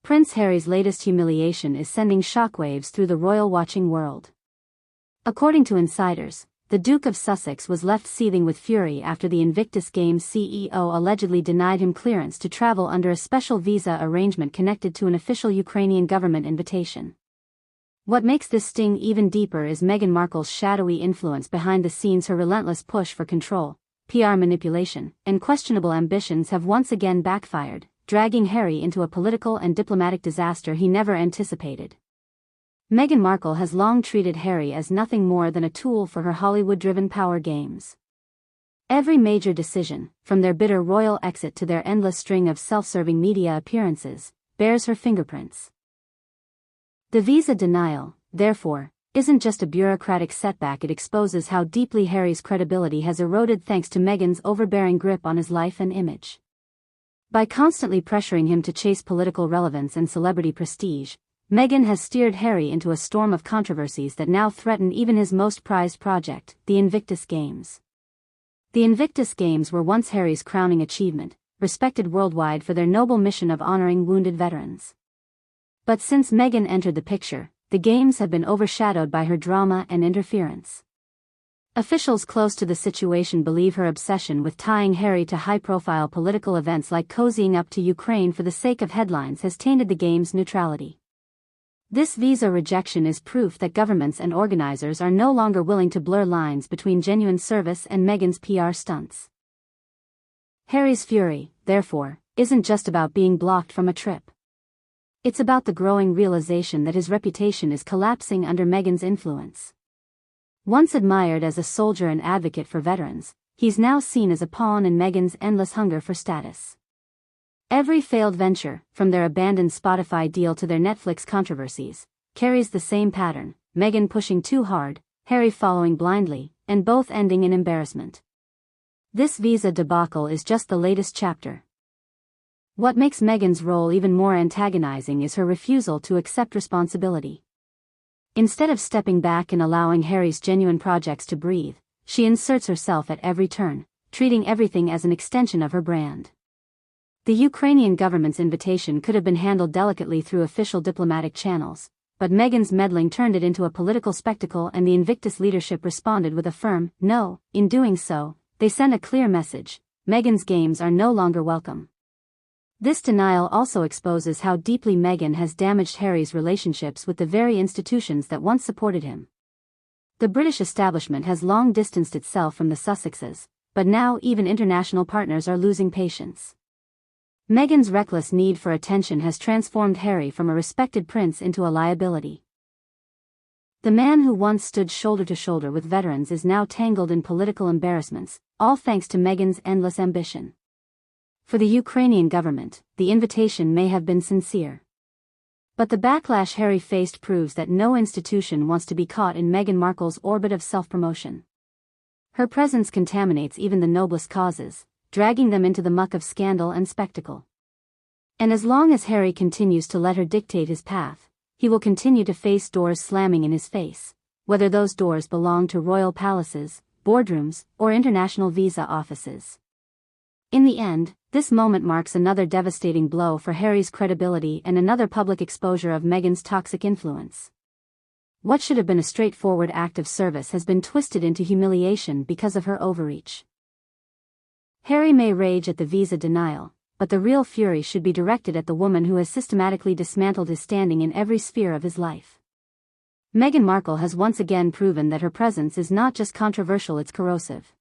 Prince Harry's latest humiliation is sending shockwaves through the royal watching world. According to insiders, the Duke of Sussex was left seething with fury after the Invictus Games CEO allegedly denied him clearance to travel under a special visa arrangement connected to an official Ukrainian government invitation. What makes this sting even deeper is Meghan Markle's shadowy influence behind the scenes. Her relentless push for control, PR manipulation, and questionable ambitions have once again backfired, dragging Harry into a political and diplomatic disaster he never anticipated. Meghan Markle has long treated Harry as nothing more than a tool for her Hollywood-driven power games. Every major decision, from their bitter royal exit to their endless string of self-serving media appearances, bears her fingerprints. The visa denial, therefore, isn't just a bureaucratic setback. It exposes how deeply Harry's credibility has eroded thanks to Meghan's overbearing grip on his life and image. By constantly pressuring him to chase political relevance and celebrity prestige, Meghan has steered Harry into a storm of controversies that now threaten even his most prized project, the Invictus Games. The Invictus Games were once Harry's crowning achievement, respected worldwide for their noble mission of honoring wounded veterans. But since Meghan entered the picture, the Games have been overshadowed by her drama and interference. Officials close to the situation believe her obsession with tying Harry to high-profile political events like cozying up to Ukraine for the sake of headlines has tainted the Games' neutrality. This visa rejection is proof that governments and organizers are no longer willing to blur lines between genuine service and Meghan's PR stunts. Harry's fury, therefore, isn't just about being blocked from a trip. It's about the growing realization that his reputation is collapsing under Meghan's influence. Once admired as a soldier and advocate for veterans, he's now seen as a pawn in Meghan's endless hunger for status. Every failed venture, from their abandoned Spotify deal to their Netflix controversies, carries the same pattern: Meghan pushing too hard, Harry following blindly, and both ending in embarrassment. This visa debacle is just the latest chapter. What makes Meghan's role even more antagonizing is her refusal to accept responsibility. Instead of stepping back and allowing Harry's genuine projects to breathe, she inserts herself at every turn, treating everything as an extension of her brand. The Ukrainian government's invitation could have been handled delicately through official diplomatic channels, but Meghan's meddling turned it into a political spectacle, and the Invictus leadership responded with a firm no. In doing so, they sent a clear message: Meghan's games are no longer welcome. This denial also exposes how deeply Meghan has damaged Harry's relationships with the very institutions that once supported him. The British establishment has long distanced itself from the Sussexes, but now even international partners are losing patience. Meghan's reckless need for attention has transformed Harry from a respected prince into a liability. The man who once stood shoulder to shoulder with veterans is now tangled in political embarrassments, all thanks to Meghan's endless ambition. For the Ukrainian government, the invitation may have been sincere. But the backlash Harry faced proves that no institution wants to be caught in Meghan Markle's orbit of self-promotion. Her presence contaminates even the noblest causes, dragging them into the muck of scandal and spectacle. And as long as Harry continues to let her dictate his path, he will continue to face doors slamming in his face, whether those doors belong to royal palaces, boardrooms, or international visa offices. In the end, this moment marks another devastating blow for Harry's credibility and another public exposure of Meghan's toxic influence. What should have been a straightforward act of service has been twisted into humiliation because of her overreach. Harry may rage at the visa denial, but the real fury should be directed at the woman who has systematically dismantled his standing in every sphere of his life. Meghan Markle has once again proven that her presence is not just controversial, it's corrosive.